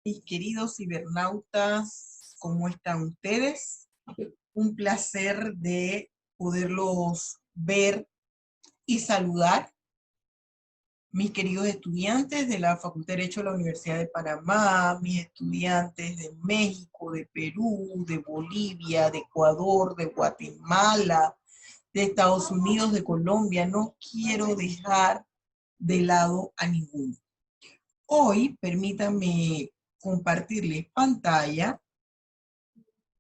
Mis queridos cibernautas, ¿cómo están ustedes? Un placer de poderlos ver y saludar. Mis queridos estudiantes de la Facultad de Derecho de la Universidad de Panamá, mis estudiantes de México, de Perú, de Bolivia, de Ecuador, de Guatemala, de Estados Unidos, de Colombia. No quiero dejar de lado a ninguno. Hoy, permítanme compartirles pantalla.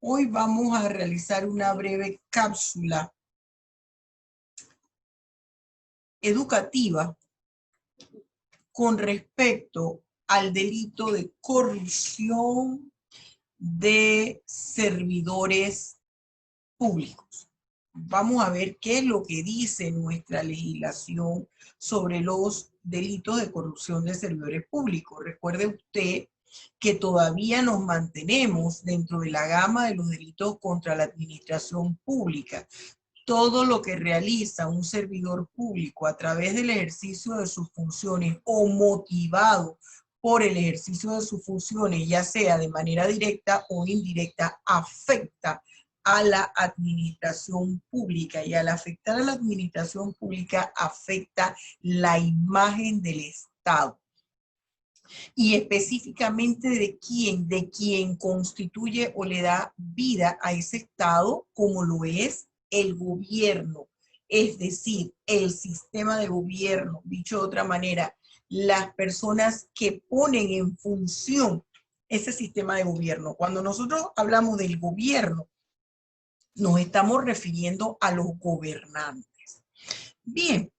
Hoy vamos a realizar una breve cápsula educativa con respecto al delito de corrupción de servidores públicos. Vamos a ver qué es lo que dice nuestra legislación sobre los delitos de corrupción de servidores públicos. Recuerde usted que todavía nos mantenemos dentro de la gama de los delitos contra la administración pública. Todo lo que realiza un servidor público a través del ejercicio de sus funciones o motivado por el ejercicio de sus funciones, ya sea de manera directa o indirecta, afecta a la administración pública, y al afectar a la administración pública afecta la imagen del Estado. Y específicamente de quien constituye o le da vida a ese Estado, como lo es el gobierno, es decir, el sistema de gobierno. Dicho de otra manera, las personas que ponen en función ese sistema de gobierno. Cuando nosotros hablamos del gobierno, nos estamos refiriendo a los gobernantes. Bien,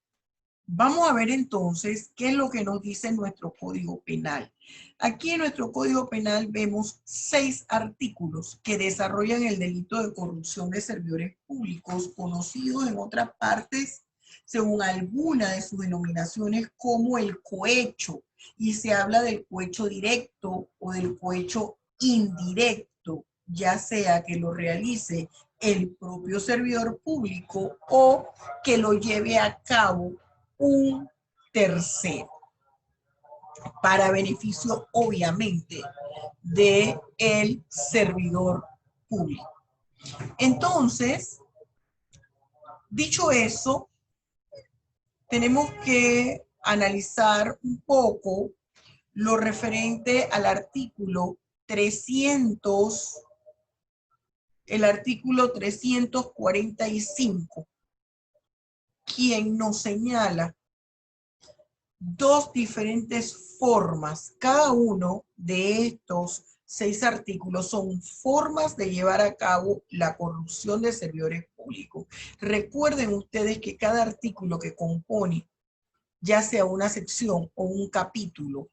vamos a ver entonces qué es lo que nos dice nuestro Código Penal. Aquí en nuestro Código Penal vemos 6 artículos que desarrollan el delito de corrupción de servidores públicos, conocidos en otras partes, según alguna de sus denominaciones, como el cohecho. Y se habla del cohecho directo o del cohecho indirecto, ya sea que lo realice el propio servidor público o que lo lleve a cabo un tercero, para beneficio obviamente de el servidor público. Entonces, dicho eso, tenemos que analizar un poco lo referente al artículo 300, el artículo 345, quien nos señala dos diferentes formas. Cada uno de estos 6 artículos son formas de llevar a cabo la corrupción de servidores públicos. Recuerden ustedes que cada artículo que compone, ya sea una sección o un capítulo,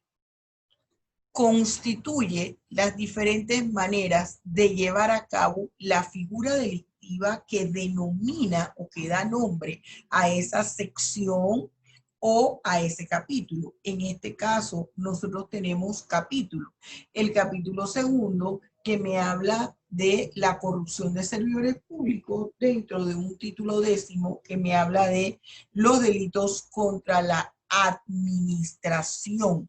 constituye las diferentes maneras de llevar a cabo la figura delictiva que denomina o que da nombre a esa sección o a ese capítulo. En este caso, nosotros tenemos capítulos. El capítulo segundo, que me habla de la corrupción de servidores públicos, dentro de un título 10º que me habla de los delitos contra la administración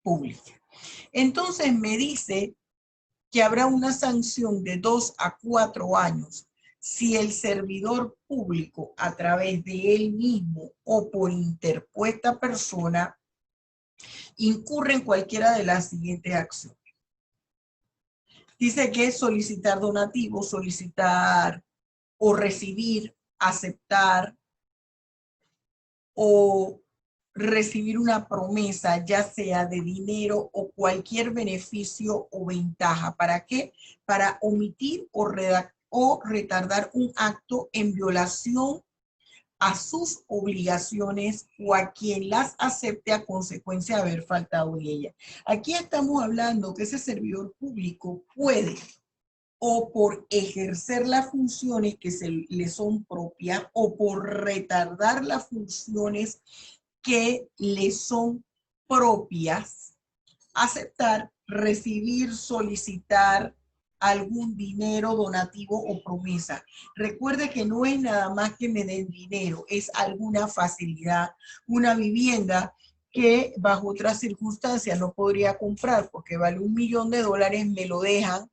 pública. Entonces me dice que habrá una sanción de 2 a 4 años si el servidor público, a través de él mismo o por interpuesta persona, incurre en cualquiera de las siguientes acciones. Dice que solicitar donativos, solicitar o recibir, aceptar o recibir una promesa, ya sea de dinero o cualquier beneficio o ventaja. ¿Para qué? Para omitir o retardar un acto en violación a sus obligaciones o a quien las acepte a consecuencia de haber faltado en ella. Aquí estamos hablando que ese servidor público puede, o por ejercer las funciones que le son propias, o por retardar las funciones que le son propias, aceptar, recibir, solicitar algún dinero, donativo o promesa. Recuerde que no es nada más que me den dinero, es alguna facilidad, una vivienda que bajo otras circunstancias no podría comprar porque vale $1 millón, me lo dejan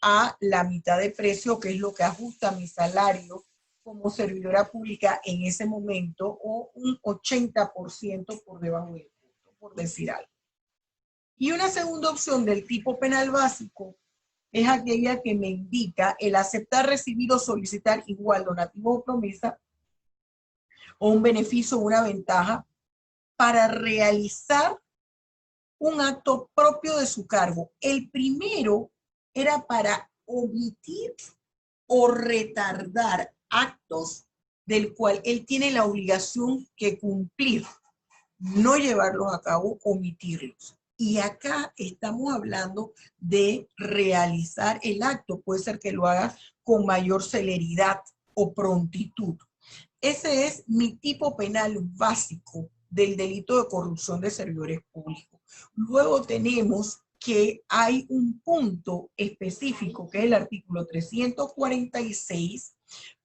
a la mitad de precio, que es lo que ajusta mi salario como servidora pública en ese momento, o un 80% por debajo del costo, por decir algo. Y una segunda opción del tipo penal básico es aquella que me indica el aceptar, recibir o solicitar igual donativo o promesa o un beneficio o una ventaja para realizar un acto propio de su cargo. El primero era para omitir o retardar actos del cual él tiene la obligación que cumplir, no llevarlos a cabo, omitirlos. Y acá estamos hablando de realizar el acto. Puede ser que lo haga con mayor celeridad o prontitud. Ese es mi tipo penal básico del delito de corrupción de servidores públicos. Luego tenemos que hay un punto específico, que es el artículo 346,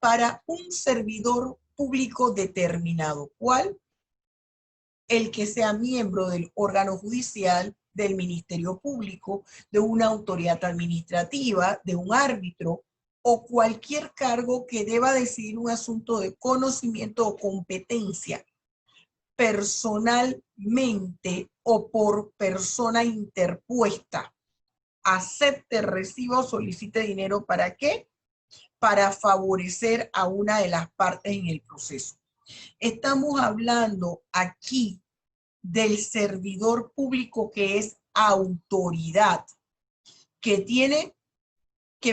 para un servidor público determinado. ¿Cuál? El que sea miembro del órgano judicial, del Ministerio Público, de una autoridad administrativa, de un árbitro, o cualquier cargo que deba decidir un asunto de conocimiento o competencia personalmente o por persona interpuesta, acepte, reciba o solicite dinero. ¿Para qué? Para favorecer a una de las partes en el proceso. Estamos hablando aquí del servidor público que es autoridad, que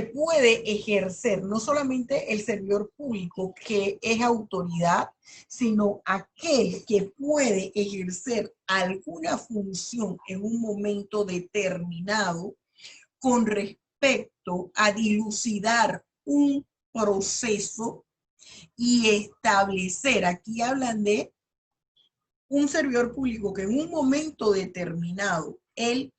puede ejercer, no solamente el servidor público que es autoridad, sino aquel que puede ejercer alguna función en un momento determinado con respecto a dilucidar un proceso y establecer, aquí hablan de un servidor público que en un momento determinado él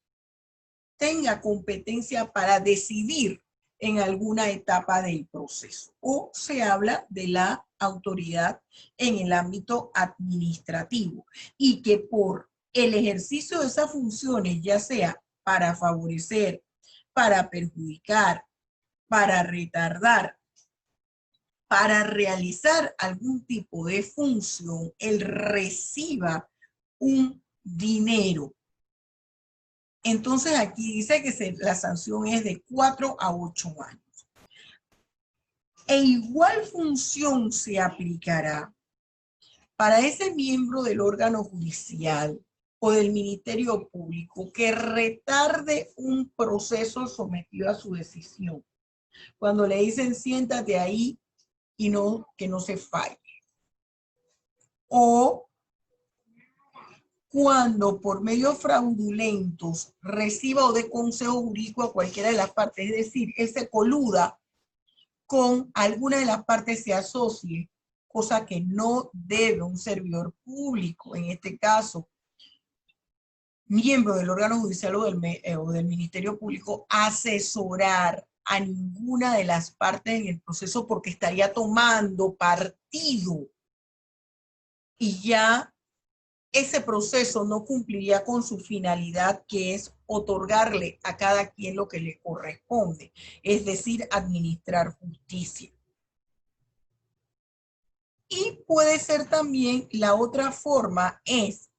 tenga competencia para decidir en alguna etapa del proceso. O se habla de la autoridad en el ámbito administrativo y que por el ejercicio de esas funciones, ya sea para favorecer, para perjudicar, para retardar, para realizar algún tipo de función, él reciba un dinero. Entonces aquí dice que la sanción es de 4 a 8 años. E igual función se aplicará para ese miembro del órgano judicial o del Ministerio Público que retarde un proceso sometido a su decisión. Cuando le dicen siéntate ahí y que no se falle. O cuando por medios fraudulentos reciba o dé consejo jurídico a cualquiera de las partes, es decir, él se coluda con alguna de las partes, se asocie, cosa que no debe un servidor público, en este caso, miembro del órgano judicial o del Ministerio Público, asesorar a ninguna de las partes en el proceso porque estaría tomando partido y ya ese proceso no cumpliría con su finalidad, que es otorgarle a cada quien lo que le corresponde, es decir, administrar justicia. Y puede ser también, la otra forma es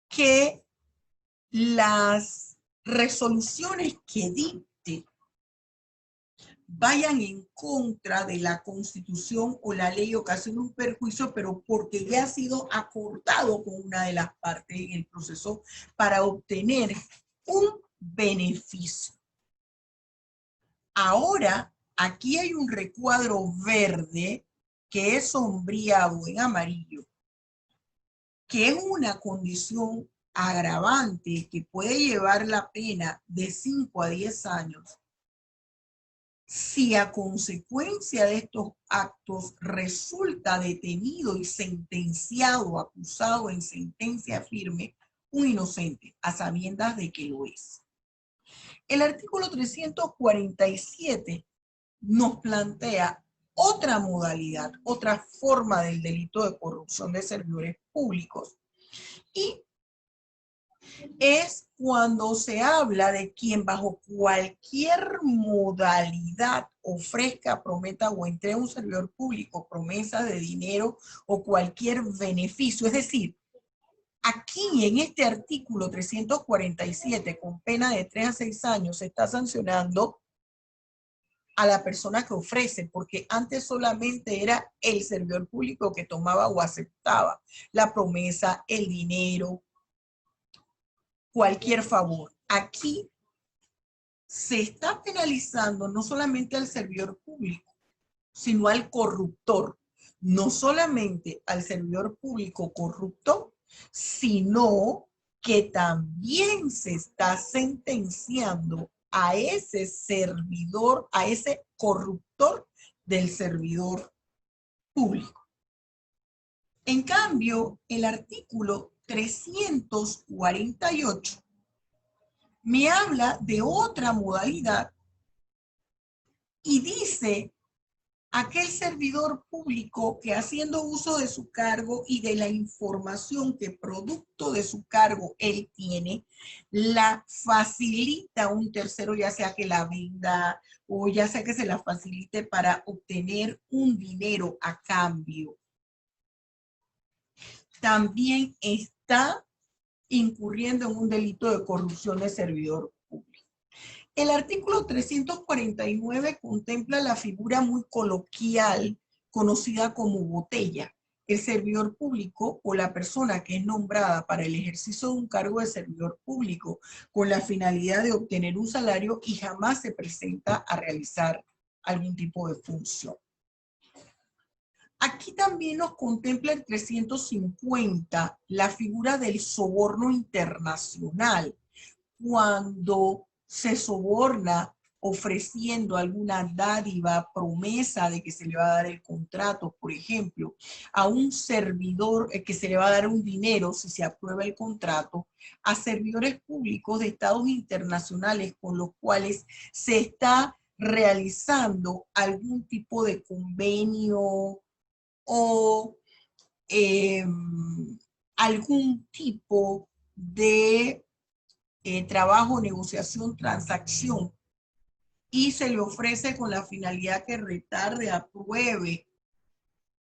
que las resoluciones que dicte vayan en contra de la Constitución o la ley, ocasionen un perjuicio, pero porque ya ha sido acordado con una de las partes en el proceso para obtener un beneficio. Ahora, aquí hay un recuadro verde que es sombreado en amarillo, que es una condición agravante que puede llevar la pena de 5 a 10 años si a consecuencia de estos actos resulta detenido y sentenciado, acusado en sentencia firme, un inocente, a sabiendas de que lo es. El artículo 347 nos plantea otra modalidad, otra forma del delito de corrupción de servidores públicos, Y es cuando se habla de quien bajo cualquier modalidad ofrezca, prometa o entregue a un servidor público promesas de dinero o cualquier beneficio. Es decir, aquí en este artículo 347, con pena de 3 a 6 años, se está sancionando a la persona que ofrece, porque antes solamente era el servidor público que tomaba o aceptaba la promesa, el dinero, cualquier favor. Aquí se está penalizando no solamente al servidor público, sino al corruptor. No solamente al servidor público corrupto, sino que también se está sentenciando a ese servidor, a ese corruptor del servidor público. En cambio, el artículo 348 me habla de otra modalidad y dice: aquel servidor público que haciendo uso de su cargo y de la información que producto de su cargo él tiene, la facilita a un tercero, ya sea que la venda o ya sea que se la facilite para obtener un dinero a cambio. También está incurriendo en un delito de corrupción de servidor público. El artículo 349 contempla la figura muy coloquial conocida como botella. El servidor público o la persona que es nombrada para el ejercicio de un cargo de servidor público con la finalidad de obtener un salario y jamás se presenta a realizar algún tipo de función. Aquí también nos contempla el 350 la figura del soborno internacional, cuando se soborna ofreciendo alguna dádiva, promesa de que se le va a dar el contrato, por ejemplo, a un servidor que se le va a dar un dinero si se aprueba el contrato, a servidores públicos de estados internacionales con los cuales se está realizando algún tipo de convenio o algún tipo de trabajo, negociación, transacción, y se le ofrece con la finalidad que retarde, apruebe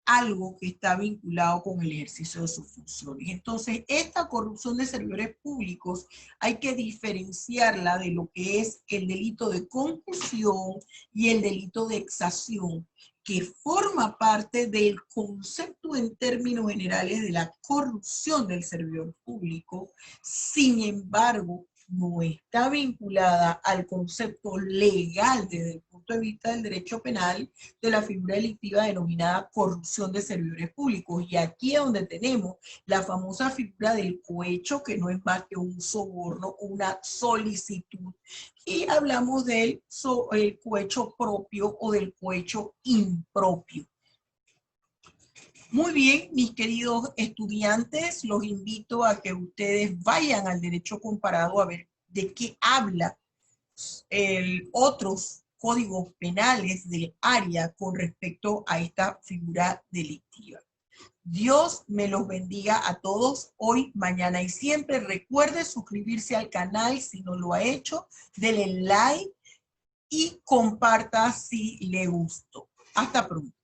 algo que está vinculado con el ejercicio de sus funciones. Entonces, esta corrupción de servidores públicos hay que diferenciarla de lo que es el delito de concursión y el delito de exacción, que forma parte del concepto en términos generales de la corrupción del servidor público. Sin embargo, no está vinculada al concepto legal desde el punto de vista del derecho penal de la figura delictiva denominada corrupción de servidores públicos. Y aquí es donde tenemos la famosa figura del cohecho, que no es más que un soborno, una solicitud. Y hablamos del cohecho propio o del cohecho impropio. Muy bien, mis queridos estudiantes, los invito a que ustedes vayan al derecho comparado a ver de qué habla otros códigos penales del área con respecto a esta figura delictiva. Dios me los bendiga a todos hoy, mañana y siempre. Recuerde suscribirse al canal si no lo ha hecho, denle like y comparta si le gustó. Hasta pronto.